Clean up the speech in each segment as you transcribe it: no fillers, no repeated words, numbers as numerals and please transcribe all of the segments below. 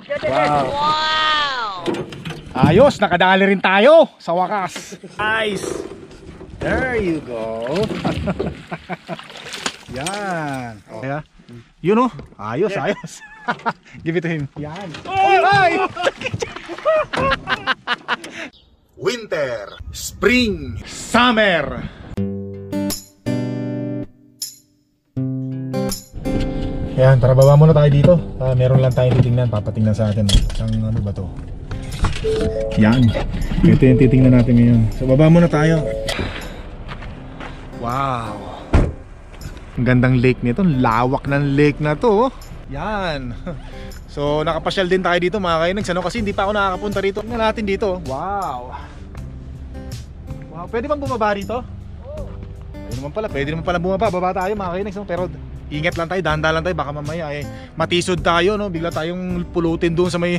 Wow. Ayos, nakadali rin tayo sa wakas. Nice. There you go. Yan. Okay, yun oh. Ayos, ayos. Give it to him. Yan. Ay! Winter, spring, summer. Yan, tara baba muna tayo dito. Meron lang tayong titingnan, papatingnan sa atin. Ang ano ba to? Yan. Ito yung titingnan natin ngayon. So baba muna tayo. Wow. Ang gandang lake nito. Lawak ng lake na to. Yan. So nakapasyal din tayo dito mga kainags, ano, kasi hindi pa ako nakakapunta rito. Tingnan natin dito. Wow. Wow, pwede bang bumaba rito? Pwede naman pala bumaba. Baba tayo mga kainags, no? Pero ingat lang tayo, dahan-dahan lang tayo, baka mamaya matisod tayo, no? Bigla tayong pulutin doon sa may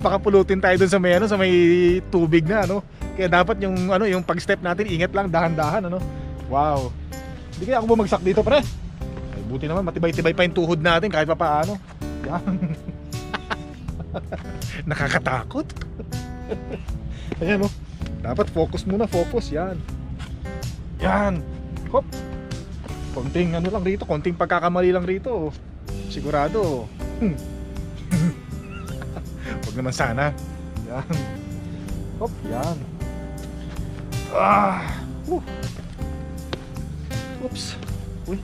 baka pulutin tayo doon sa may sa may tubig na, no? Kaya dapat yung yung pag-step natin, ingat lang, dahan-dahan, ano? Wow. Hindi kaya ako bumagsak dito, pre. Ay, buti naman matibay-tibay pa yung tuhod natin kahit pa paano. Yan. Nakakatakot. Ayan, no? Dapat focus muna, focus, yan. Yan. Hop. Konting lang rito, konting pagkakamali lang rito. Sigurado. Huwag naman sana. Yan. Hop, yan. Oops. Uy,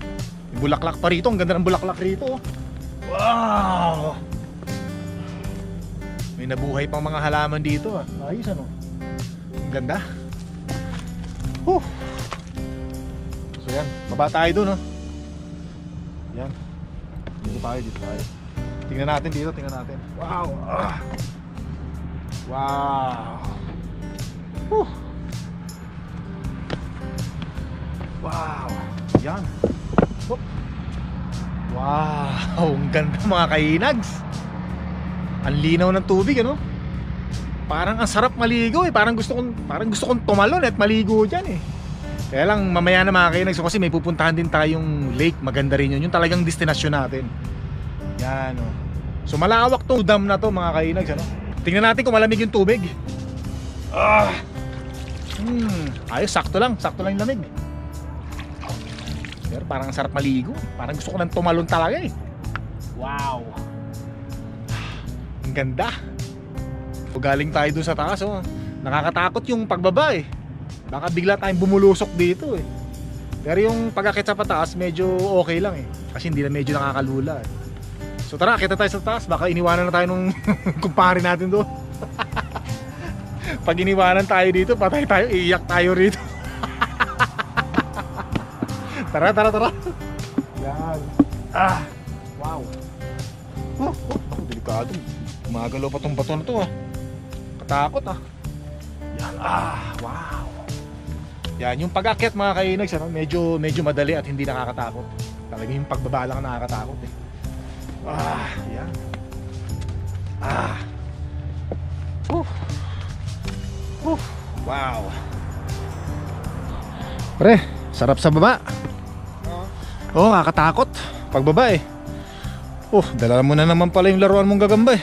may bulaklak pa rito. Ang ganda ng bulaklak rito. Wow. May nabuhay pang mga halaman dito. Ayos, ano? Ang ganda. So yan, baba tayo doon, Yan. Dito tayo. Tingnan natin dito, tingnan natin. Wow. Wow. Wow. Yan. Wow, ang ganda mga kainags. Ang linaw ng tubig, ano? Parang ang sarap maligo, Parang gusto kong tumalon at maligo diyan, Kaya lang mamaya na mga kainags, kasi may pupuntahan din tayong lake. Maganda rin yun, yung talagang destinasyon natin. Yan, So malawak to dam na to mga kainags, ano? Tingnan natin kung malamig yung tubig. Ayos, sakto lang yung lamig. Pero parang sarap maligo. Parang gusto ko nang tumalon talaga, Wow. Ang ganda. So, galing tayo dun sa taas, nakakatakot yung pagbaba, Baka bigla tayong bumulusok dito, Pero yung pag-akit sa pataas, medyo okay lang, Kasi hindi na medyo nakakalula, So tara, akit tayo sa taas. Baka iniwanan na tayo nung kumpare natin doon. Pag iniwanan tayo dito, patay tayo, iiyak tayo rito. Tara. Yan. Wow. Delikado. Gumagalaw pa tong bato na to, Katakot, Yan. Wow. Yan, yung pag-akyat mga kainags, medyo madali at hindi nakakatakot. Talagang yung pagbaba lang nakakatakot, yan. Wow. Pre, sarap sa baba. Nakakatakot pagbaba, dala mo na naman pala yung laruan mong gagamba,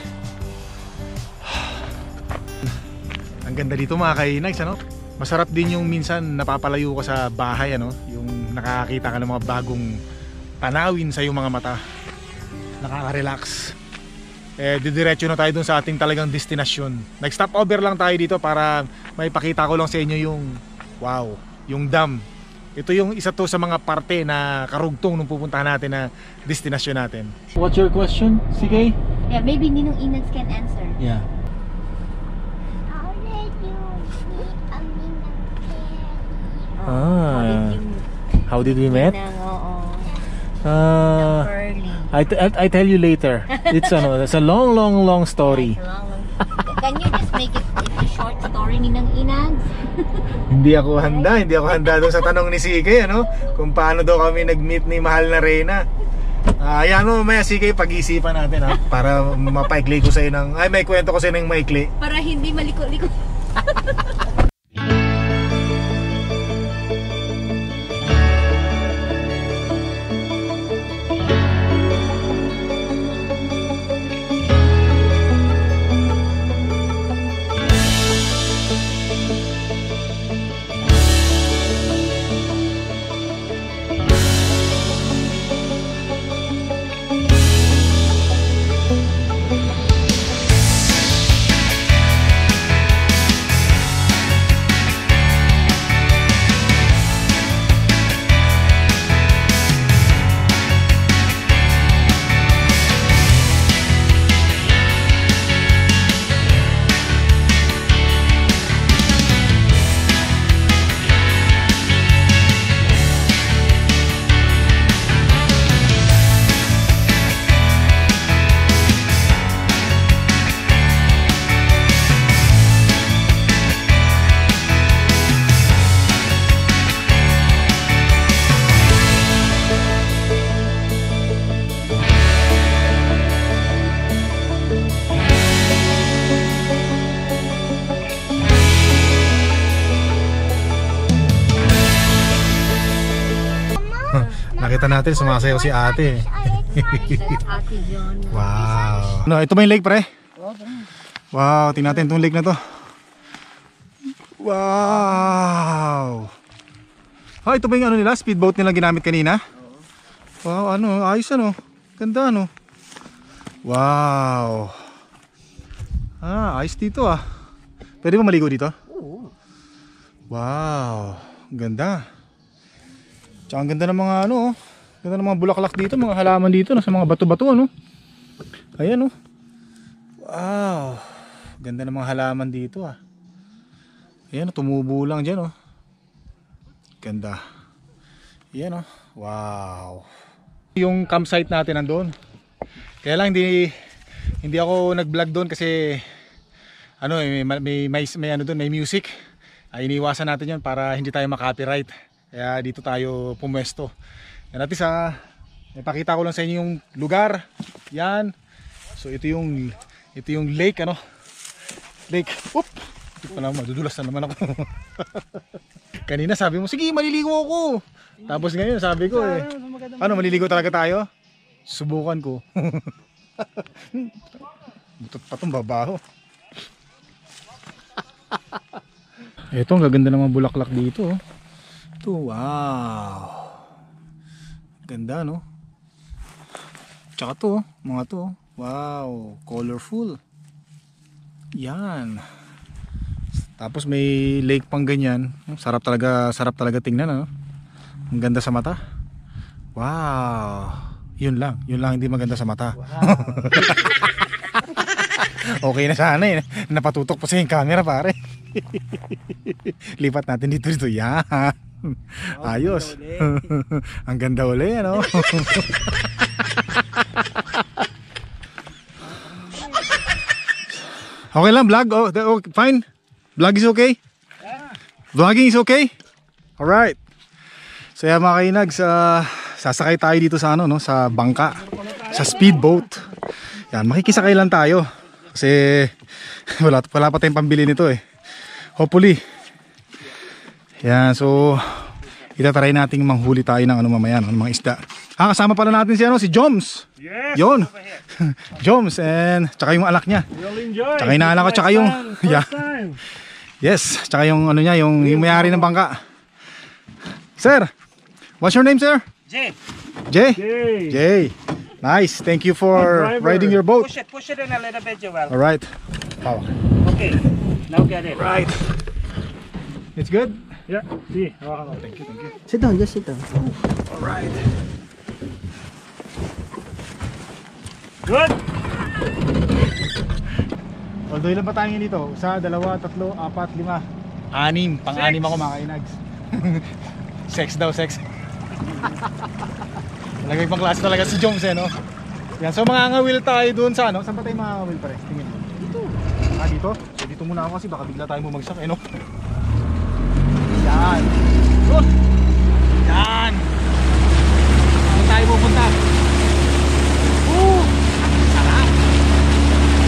Ang ganda dito mga kainags, Masarap din yung minsan napapalayo ka sa bahay, yung nakakakita ka ng mga bagong tanawin sa iyong mga mata. Nakaka-relax. Didiretso na tayo dun sa ating talagang destinasyon. Nag-stop over lang tayo dito para maipakita ko lang sa inyo yung wow, yung dam. Ito yung isa to sa mga parte na karugtong nung pupuntahan natin na destinasyon natin. What's your question, CK? Yeah, maybe Ninong Inags can answer. Yeah. How did we meet? I tell you later. It's a long story. Can you just make it a short story, Ninong Inags? Hindi ako handa doon sa tanong ni CK, kung paano daw kami nag-meet ni mahal na Reyna. Ayan mo, mamaya CK, pag-isipan natin, para mapaikli ko sa'yo may kwento ko sa'yo ng maikli. Para hindi maliko-liko. Nakita natin sumasayaw si ate. That's Ate John. Wow. Ano, ito ba yung lake pre? Wow, tingnan natin itong lake na to. Wow. Ah, ito ba yung ano nila? Speedboat nila ginamit kanina? Wow, ano, ayos ano. Ganda ano. Wow. Ah, ayos dito ah. Pwede ba maligo dito? Oo. Wow, ganda. Tsaka ang ganda ng mga ano, oh. Ganda ng mga bulaklak dito, mga halaman dito, no, sa mga bato-bato ano. Ayan oh. Wow. Ganda ng mga halaman dito ah. Ayan oh, tumubo lang diyan oh. Ganda. Ayan oh. Wow. Yung campsite natin nandoon. Kaya lang hindi ako nag-vlog doon kasi ano may ano doon, may music. Ay iniwasan natin 'yon para hindi tayo ma-copyright. Kaya dito tayo pumwesto. Yan natin ipakita ko lang sa inyo yung lugar. Yan. So ito yung lake ano. Lake. Oop. Ito pa naman, madudulas na naman ako. Kanina sabi mo, sige maliligo ako. Tapos ngayon sabi ko ano, maliligo talaga tayo? Subukan ko. Butot pa itong babaho. Ito, ang gaganda ng mga bulaklak dito. Ito, wow. Ganda, no? Tsaka to, mga to. Wow, colorful. Yan. Tapos may lake pang ganyan. Sarap talaga tingnan, no? Ang ganda sa mata. Wow. Yun lang hindi maganda sa mata. Wow. Okay na sana eh. Napatutok pa sa yung camera pare. Lipat natin dito. Yan. Ayos. Ang ganda uli ano. Okay lang vlog. Oh, fine. Vlog is okay. Vlogging is okay. Alright. So yan mga kainags, sasakay tayo dito sa ano, no, sa bangka, sa speedboat. Yan, makikisakay lang tayo. Kasi wala pa tayong pambili nito eh. Hopefully. Yan, so itatry nating manghuli tayo ng ano mamaya, ng mga isda. Kasama pala natin si Joms. Yes. Yon. Joms and tsaka yung anak niya. We'll enjoy. Tsaka inaanak ko, tsaka yung First time. Yes, tsaka yung ano niya, yung may-ari ng bangka. Sir, what's your name, sir? Jay, Jay. Jay. Jay. Nice. Thank you for Driver. riding your boat. push it in a little bit, Joel. All right. Oh. Okay, now get it. Right. It's good. Yeah. See. Hawakan ko. Thank you. Sit down, just sit down. All right. Good. Although ilan pa tayo dito? 1, 2, 3, 4, 5, 6. Pang-anim ako mga kainags. Sex daw, sex. Talaga ibang klase talaga si Joms no? Yan, so mga angawil tayo doon sa ano? Saan pa tayo mga angawil pare? Tingin mo. Dito. Dito? So dito muna ako kasi baka bigla tayo bumagsak no? Yan. Good. Yan. Saan tayo pupunta? Sarap.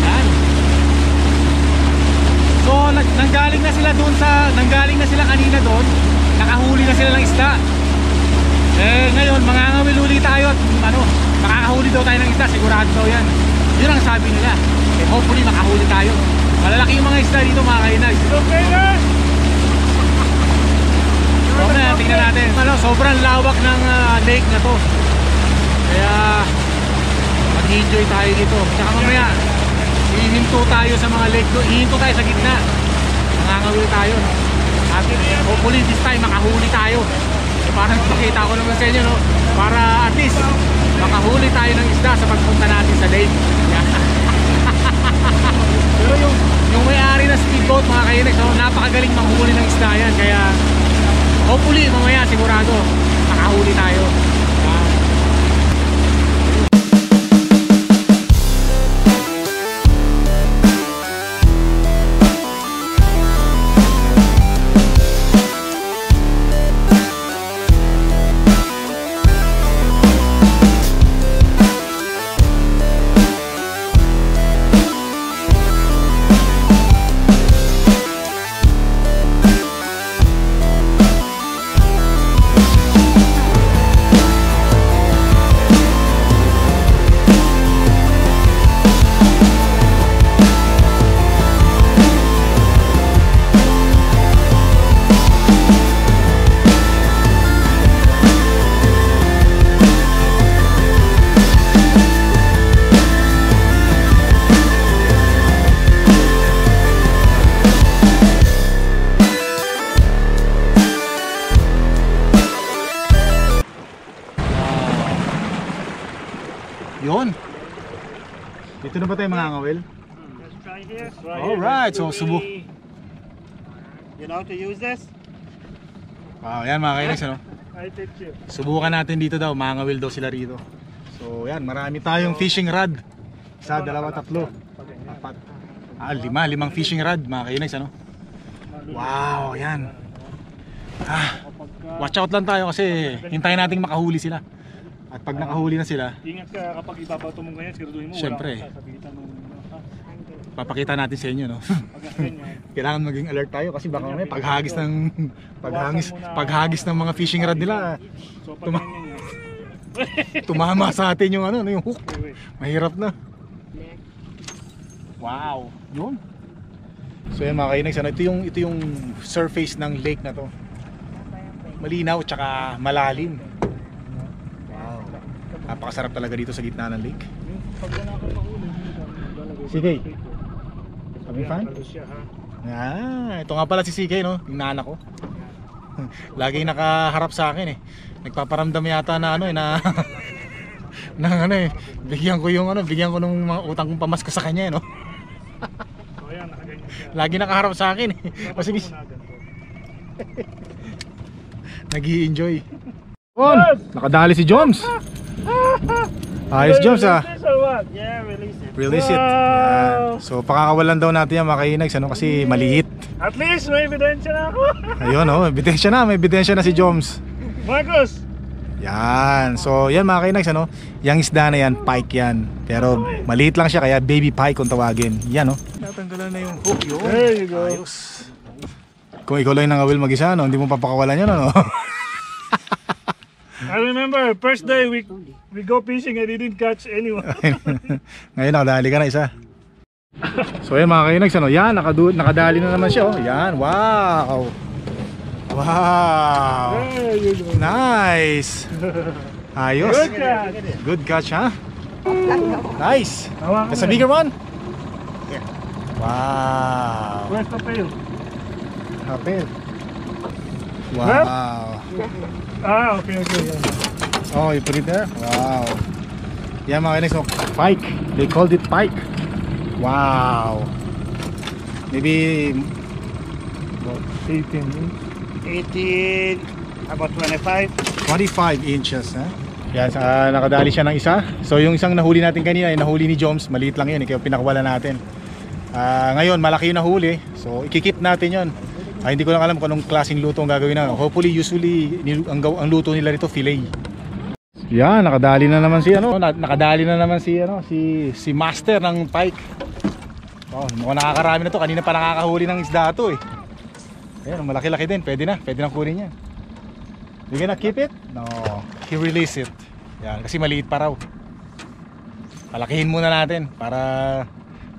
Yan. So nanggaling na sila kanina doon. Nakahuli na sila ng isda. Ngayon mangangawil uli tayo at makakahuli daw tayo ng isda, sigurado daw yan. Yun ang sabi nila. Hopefully makahuli tayo. Malalaki yung mga isda dito mga kainag. Okay na. Tingnan natin. Sobrang lawak ng lake na to. Kaya mag-enjoy tayo dito. Tsaka mamaya hihinto tayo sa mga lake doon. Hihinto tayo sa gitna. Mangangawil tayo. At hopefully this time makahuli tayo. Parang pakita ko naman sa inyo no, para at least makahuli tayo ng isda sa pagpunta natin sa lake. Pero yung may-ari na speedboat mga kainex, so, napakagaling manghuli ng isda yan. Kaya hopefully mamaya sigurado makahuli tayo. Dito na ba tayo mga ngawil? Let's try here. Alright, so subo. You know how to use this? Wow, yan mga kainags, ano? I teach you. Subukan natin dito daw, mga ngawil daw sila rito. So yan, marami tayong fishing rod. Isa, dalawa, tatlo, apat. Limang fishing rod mga kainags, ano? Wow, yan. Watch out lang tayo kasi hintayin nating makahuli sila. At pag nakahuli na sila, Ingat ka kapag ibabato mo ganyan, siguraduhin mo Siyempre. wala kang sasabitan ng papakita natin sa inyo, no? pag ganyan. Kailangan maging alert tayo kasi baka may paghagis ng mga fishing rod nila. So pag ganyan yan. Tumama sa atin yung ano, yung hook. Wait. Mahirap na. Wow, yun. So yan mga kainags, ano, ito yung surface ng lake na to. Malinaw tsaka malalim. Wow. Napakasarap talaga dito sa gitna ng lake. Pag wala kang mahuli, hindi ka lalagay sa Sige. plate ko. Having fun? Ano siya, ha? Ito nga pala si CK, no? Yung nana ko. Laging nakaharap sa akin eh. Nagpaparamdam yata na ano eh, na ng ano eh. Bigyan ko ng mga utang kong pamasko sa kanya eh, no? So ayan, nakaganyan siya. Lagi nakaharap sa akin eh. O sige, Tapos mo na ganito. nag-i-enjoy. Nakadali si Joms. Ayos Joms ah. This or what? Yeah, release it. Release it. Yan. So pakakawalan daw natin yan mga kainags, ano, kasi maliit. At least may ebidensya na ako. Ayun oh, may ebidensya na si Joms. Marcos! Yan. So yan mga kainags, ano, yung isda na yan, pike yan. Pero maliit lang siya kaya baby pike kung tawagin. Yan oh. Natanggalan na yung hook yun. There you go. Ayos. Kung ikaw lang yung nangawil mag-isa, no, hindi mo papakawalan yan, ano. I remember, first day we go fishing, I didn't catch anyone. Ngayon nakadali ka na isa. So yan mga kainags, ano, yan, nakadali na naman siya, oh. Yan, wow. Wow. There you go. Nice. Ayos. Good catch. Good catch, ha? Nice. Hawakan That's a mo. bigger one? Wow. Where's the pail? Hapil. Wow. Ah, okay. Yeah. Oh, you put it there? Wow. Yan mga kainags, oh, pike. They called it pike. Wow. Maybe 18. 18, about 25. 25 inches, ha? Yan, nakadali siya ng isa. So yung isang nahuli natin kanina, yung nahuli ni Joms, maliit lang yun, kaya pinakawala natin. Ngayon, malaki yung nahuli. So ikikip natin yun. Hindi ko lang alam kung anong klaseng luto ang gagawin na. Hopefully, usually, ang luto nila rito, fillet. Yan, nakadali na naman si si master ng pike. Oh, mukhang nakakarami na to. Kanina pa nakakahuli ng isda to eh. Ayan, malaki-laki din. Pwede na kunin yan. You gonna keep it? No, he release it. Yan, kasi maliit pa raw. Palakihin muna natin para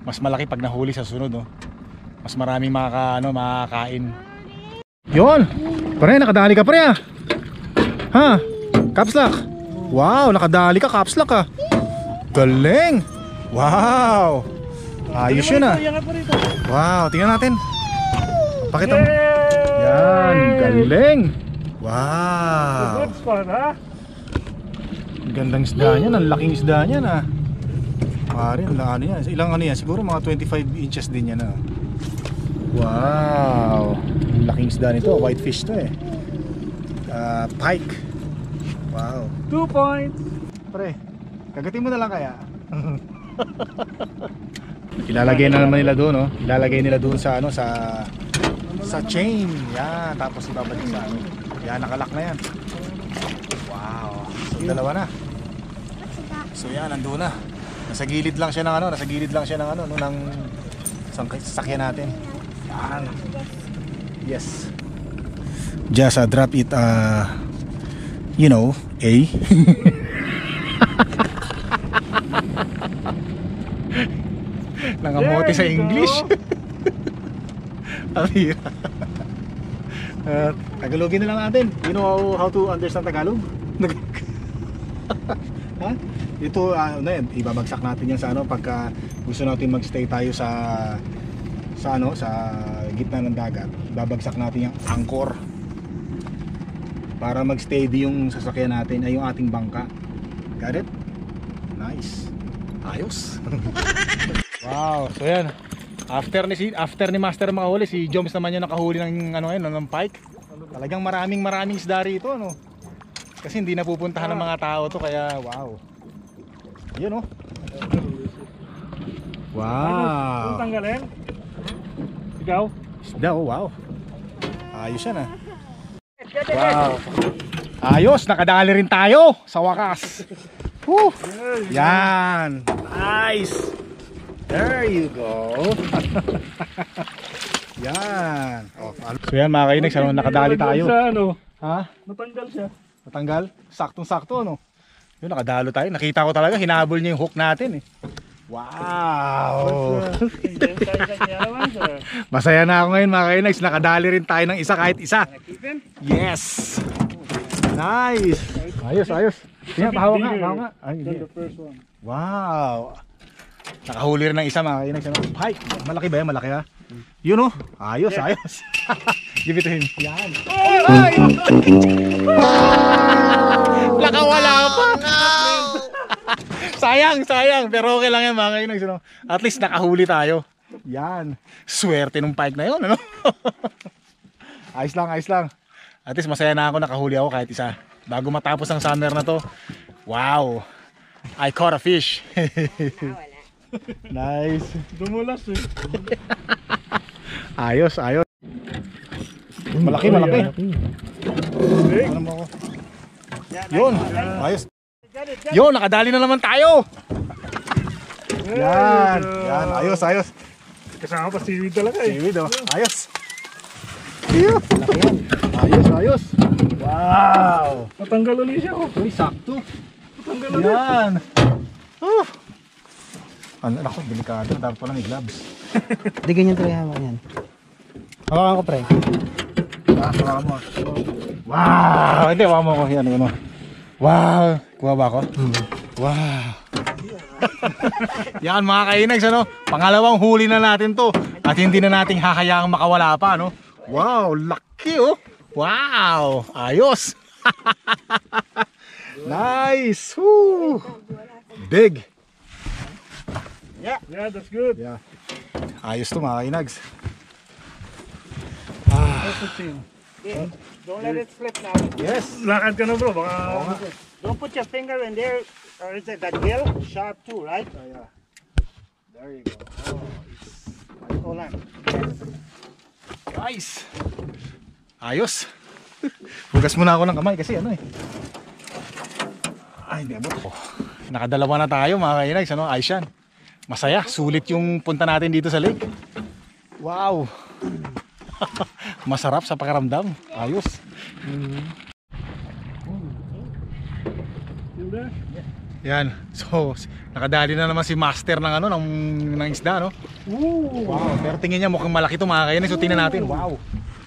mas malaki pag nahuli sa sunod, no? Mas maraming makakain. Yon! Pare, nakadali ka pare ah. Ha? Caps lock. Wow, nakadali ka, caps lock ah. Galing! Wow! Ayos yun ah. Wow, tingnan natin. Pakita mo. Yan, galing. Wow. Good spot, ha? Gandang isda niyan, ang laking isda niyan ah. Pare, ano yan? Ilang ano yan? Siguro mga 25 inches din yan ah. Wow. Ang laking isda nito, whitefish to eh. Pike. Wow. 2 points. Pre, kagatin mo na lang kaya. Ilalagay na naman nila doon, no? Ilalagay nila doon sa ano, sa chain. Yan, tapos ibabalik sa ano. Yan, nakalak na yan. Wow. So dalawa na. So yan, nandoon na. Nasa gilid lang siya ng ano, no, ng sasakyan natin. Yan. Yes. Just drop it you know, A. Nangamote sa English. Tagalogin na lang natin. You know how to understand Tagalog? Ha? Ito ano yan, ibabagsak natin yan sa ano pagka gusto natin magstay tayo sa gitna ng dagat. Ibabagsak natin yung anchor para magsteady yung sasakyan natin ay yung ating bangka. Got it? Nice. Ayos. Wow, so yan. After ni Master makahuli, si Joms naman yung nakahuli ng ano ngayon, ng pike. Talagang maraming isda rito, ano. Kasi hindi napupuntahan ng mga tao to, kaya wow. Yun oh. Kung Wow. tanggalin. Ikaw? Isda oh, wow. Ayos yan ah. Wow. Ayos, nakadali rin tayo sa wakas. Woo. Yan. Nice. There you go. Yan. Oh, so yan mga kainex, ano, nakadali tayo. Sa ano? Ha? Natanggal siya. Natanggal? Saktong-sakto ano. Yun, nakadalo tayo. Nakita ko talaga, hinabol niya yung hook natin eh. Wow. Masaya na ako ngayon mga kainex. Nakadali rin tayo ng isa kahit isa. Yes. Nice. Ayos. Tingnan, pahawa nga. Ay, The first one. wow. Nakahuli rin ng isa mga kainex. Hi, malaki ba yan? Malaki ha? Yun oh. Ayos. Give it to him. Yan. Ay! Nakawala pa. Sayang. Pero okay lang yan mga kainex. At least nakahuli tayo. Yan. Swerte ng pike na yun. Ano? Ayos lang. At least masaya na ako, nakahuli ako kahit isa. Bago matapos ang summer na to. Wow. I caught a fish. Nice. Dumulas eh. Ayos. Malaki. Ano mo ako? Yun. Ayos. Yun, nakadali na naman tayo. Yan. Ayos. Kasama pa seaweed talaga eh. Seaweed oh. Ayos. Ayos. Wow. Natanggal ulit siya oh. Uy, sakto. Natanggal ulit. Yan. Ano, ako, delikado. Dapat pala may gloves. Hindi ganyan tayo hawak yan. Hawakan ko pre. Hawakan mo. Wow. Hindi, hawakan mo ako. Yan. Wow. Kuha ba ako? Wow. Yan mga kainags, ano? Pangalawang huli na natin to. At hindi na nating hahayaang makawala pa, no? Wow, laki oh. Wow, ayos. Nice. Woo. Big. Yeah, that's good. Yeah. Ayos to mga kainags. That's the thing. Don't let it slip now. Yes. Lakad ka na bro, baka... Don't put your finger in there, or is it that gill? Sharp too, right? Oh, yeah. There you go. Hold on. Nice. Ayos. Hugas muna ako ng kamay kasi ano eh. Ay, hindi abot. Nakadalawa na tayo mga kainags, ano? Ayos yan. Masaya, sulit yung punta natin dito sa lake. Wow. Masarap sa pakiramdam. Ayos. Yan. So, nakadali na naman si Master ng ano ng isda, no? Wow, pero tingin niya mukhang malaki to mga kainags. So tingnan natin. Wow.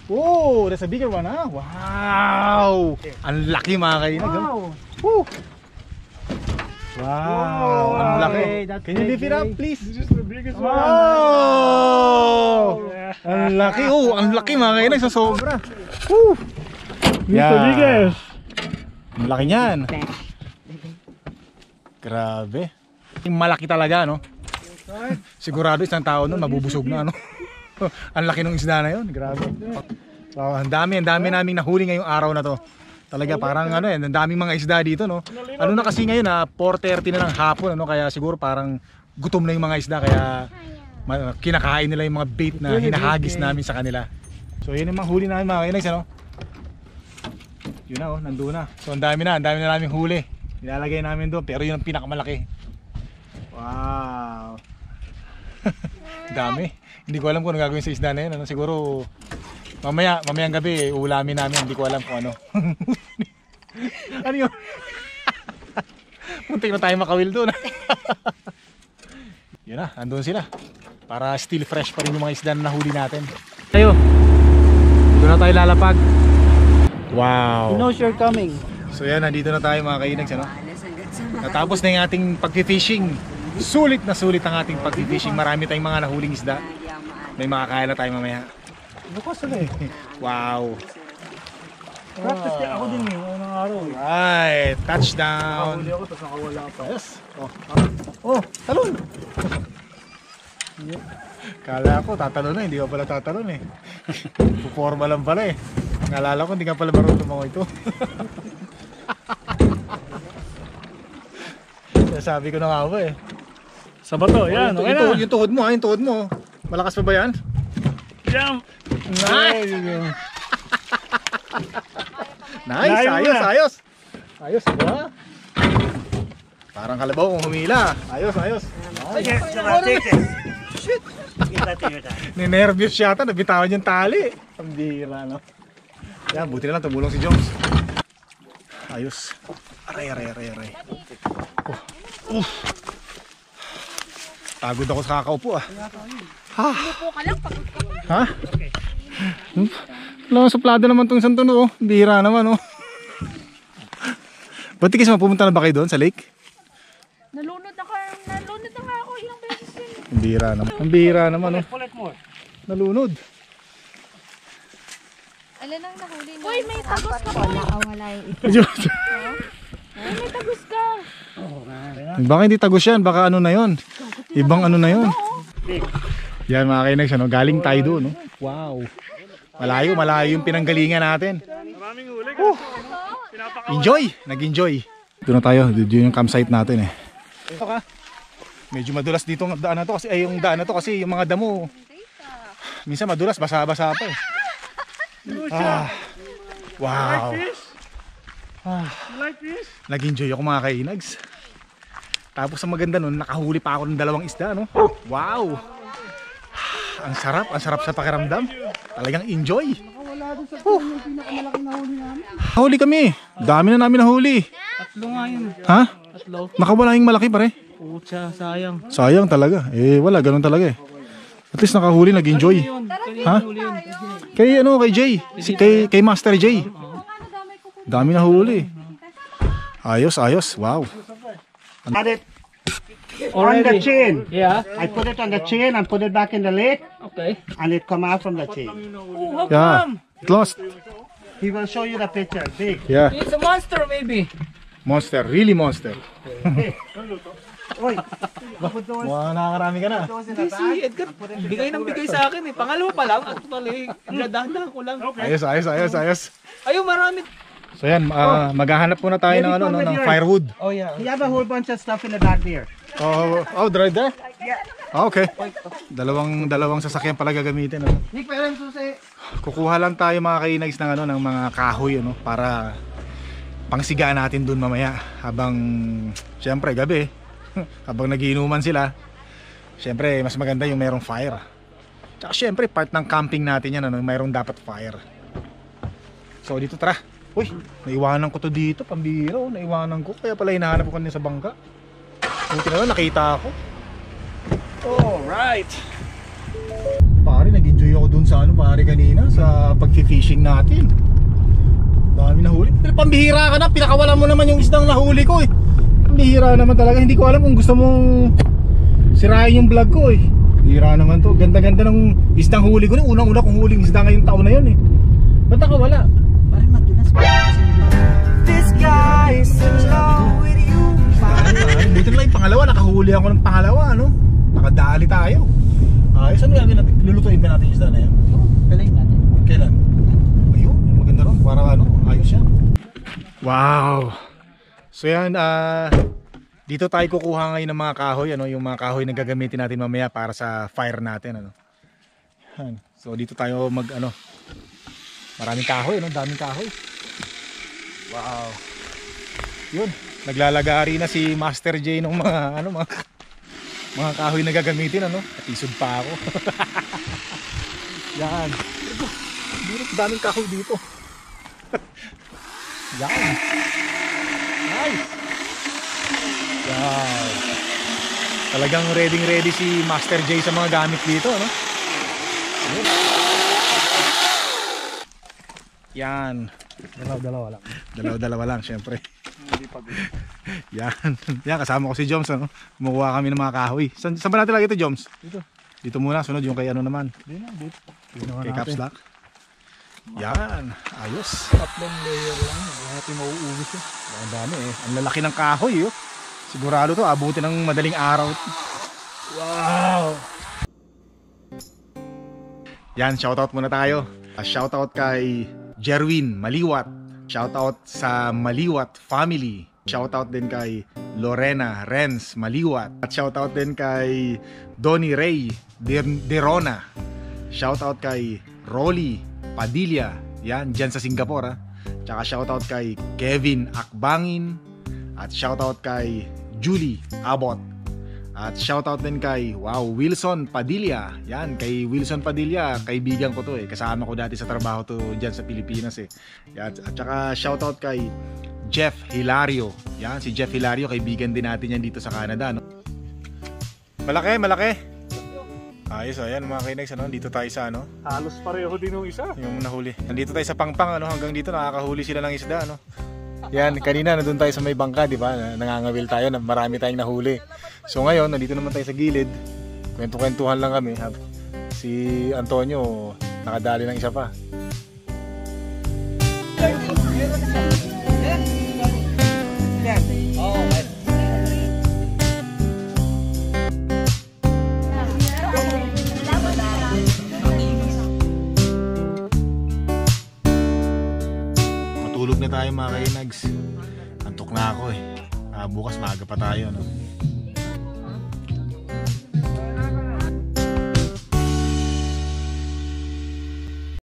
Oh, that's a bigger one, ha? Wow. Ang laki mga kainags. Wow. Wow, ang laki. Can you lift it up, please? This is the biggest one. Wow! Ang laki. Oh, ang laki mga kainags. Sa sobra. Woo! This is the biggest. Ang laki niyan. Grabe. Yung malaki talaga, no? Sigurado isang tao nun mabubusog na, no? Ang laki ng isda na yun. Grabe. So, ang dami naming nahuli ngayong araw na to. Talaga parang ano ang daming mga isda dito, no? Ano na kasi ngayon 4:30 na ng hapon, ano? Kaya siguro parang gutom na yung mga isda kaya kinakain nila yung mga bait na hinahagis namin sa kanila. So yun yung mga huli namin mga kainags, ano? Yun na, nandun na. So ang dami na naming huli. Nilalagay namin doon, pero yun ang pinakamalaki. Wow. Dami. Hindi ko alam kung ano gagawin sa isda na yun, ano? Siguro mamayang gabi uulamin namin, hindi ko alam kung ano. Ano yun? Muntik na tayo makawil doon. Yun na, andun sila. Para still fresh pa rin yung mga isda na nahuli natin. Tayo. Doon na tayo lalapag. Wow. He knows you're coming. So yan, nandito na tayo mga kainags, ano? Natapos na yung ating pag-fishing. Sulit na sulit ang ating pag-fishing. Marami tayong mga nahuling isda. May makakaya na tayo mamaya. Bukas na eh. Wow. Practice kaya ako din eh, unang araw eh. Right, touchdown. Nakahuli ako tapos nakawala pa. Yes. Oh. Oh, talon. Kala ko tatalon na, hindi ka pala tatalon eh. Puporma lang pala eh. Nalala ko hindi ka pala marunong mga ito. Sabi ko na nga ba eh. Sa bato, yan. Okay na. Yung tuhod mo ha, yung tuhod mo. Malakas pa ba yan? Yan. Nice! Nice! Layo Ayos, na. ayos! Ayos, diba? Parang kalabaw kung humila. Ayos, ayos. Here, Jama, take this. Shit. Give that to your dad. Ninervyos yata, nabitawan yung tali. Ang bira, no? Yan, buti na lang, tumulong si Jones. Ayos. Aray, aray, aray, aray. Pagod ako sa kakaupo ah. Ha? Ha? Wala, suplado naman tong isang tuno oh. Bira naman oh. Ba't di kasi mapumunta na ba kayo doon sa lake? Nalunod na nga ako ilang beses yun. Ang bira naman. Ang bira naman oh. Pull it more. Nalunod. Alam nang nahuli na. Uy, may tagos ka po. Wala yung ito. Uy, may tagos ka. Baka hindi tagos yan. Baka ano na yon. Ibang ano na yon. Yan mga kainags, ano? Galing tayo doon. No? Wow. Malayo, malayo yung pinanggalingan natin. Maraming huli. Enjoy! Nag-enjoy. Doon na tayo. Doon yung campsite natin eh. Ito ka. Medyo madulas dito ang daan na to kasi ay yung daan na to kasi yung mga damo. Minsan madulas, basa-basa pa eh. Ah. Wow. Ah. Like this? Nag-enjoy ako mga kainags. Tapos ang maganda nun, nakahuli pa ako ng 2 isda, no? Wow! Ang sarap sa pakiramdam. Talagang enjoy. Nahuli kami. Dami na namin nahuli. Tatlo nga yun. Ha? Tatlo. Nakawala yung malaki pare. Pucha, sayang. Sayang talaga. Eh wala, ganun talaga eh. At least nakahuli, nag-enjoy. Ha? Kay ano, kay Jay. Kay Master Jay. Dami nahuli. Ayos, ayos. Wow. Add it on the chain. Yeah. I put it on the chain and put it back in the lake, Okay. and it come out from the chain. Oh, how Yeah. come? It lost. He will show you the picture. Big. Yeah. It's a monster maybe. Monster. Really monster. Oi. Put those, Wow, nakakarami ka na. those in the Hindi si bag. Edgar, bigay ng bigay sa akin eh. Pangalawa pa lang. Actually, dahan-dahan ko lang. Ayos, ayos, ayos, ayos. Ayun, marami. So yan, maghahanap muna tayo ng ano, ng firewood. Oh yeah. We have a whole bunch of stuff in the bag there. Oh, right there? Yeah. Okay. Dalawang sasakyan pala gagamitin. Ano? Nick, pwede susi. Kukuha lang tayo mga kainags ng ano, ng mga kahoy ano, para pangsigaan natin dun mamaya habang syempre gabi. Habang nagiinuman sila. Syempre mas maganda yung merong fire. Tsaka syempre part ng camping natin yan ano, mayroong dapat fire. So dito tara. Uy, naiwanan ko to dito, pambira oh, naiwanan ko. Kaya pala hinahanap ko kanina sa bangka. Buti na lang, nakita ako. Alright. Pare, nag-enjoy ako dun sa ano, pare kanina, sa pag-fishing natin. Dami nahuli. Pero pambihira ka na, pinakawala mo naman yung isdang nahuli ko eh. Pambihira naman talaga, hindi ko alam kung gusto mong sirain yung vlog ko eh. Pambihira naman to, ganda-ganda ng isdang huli ko. Unang-una kong huling isda ngayong taon na yun eh. Ba't nakawala? Parang madulas pa. This guy is in love with you. Buti na lang yung pangalawa, nakahuli ako ng pangalawa, no? Nakadali tayo. Ayos, ano gagawin natin? Lulutuin ba natin yung isda na yan? Palayin natin. Kailan? Ayun, maganda ron. Parang ano, ayos yan. Wow! So yan, dito tayo kukuha ngayon ng mga kahoy, ano? Yung mga kahoy na gagamitin natin mamaya para sa fire natin, ano? Yan. So dito tayo maraming kahoy, ano? Daming kahoy. Wow! Yun, naglalagari na si Master J ng mga mga kahoy na gagamitin ano. At isod pa ako. Yan. Daming kahoy dito. Yan. Nice. Yan. Talagang ready si Master J sa mga gamit dito, ano? Yan. Dalawa lang, syempre. Yan. Yan, kasama ko si Joms, ano? Kumukuha kami ng mga kahoy. Saan ba natin lagi ito, Joms? Dito muna, sunod yung kay ano naman. Dito. Kay Caps Lock. Yan, ayos. 3 layer lang. Hindi natin mauubos yun. Ang dami eh. Ang lalaki ng kahoy, oh. Sigurado to, abutin ng madaling araw. Wow! Yan, shoutout muna tayo. Shoutout kay Jerwin Maliwat. Shoutout sa Maliwat family. Shoutout din kay Lorena Renz Maliwat. At shoutout din kay Donnie Ray Derona. Shoutout kay Rolly Padilla. Yan, dyan sa Singapore. Tsaka shoutout kay Kevin Akbangin. At shoutout kay Julie Abot. At shoutout din kay Wilson Padilla. Yan, kay Wilson Padilla, kaibigan ko to kasama ko dati sa trabaho to dyan sa Pilipinas Yan, at saka shoutout kay Jeff Hilario. Yan, si Jeff Hilario, kaibigan din natin yan dito sa Canada, no? Malaki. Ayos, ayan mga kainex, dito tayo sa Halos pareho din yung isa. yung nahuli. Nandito tayo sa Pangpang, hanggang dito nakakahuli sila ng isda, Yan, kanina nandun tayo sa may bangka, di ba? Nangangawil tayo, marami tayong nahuli. So ngayon, nandito naman tayo sa gilid. Kwento-kwentuhan lang kami. Si Antonio, nakadali ng isa pa. Matulog na tayo mga kainags. Antok na ako bukas maaga pa tayo,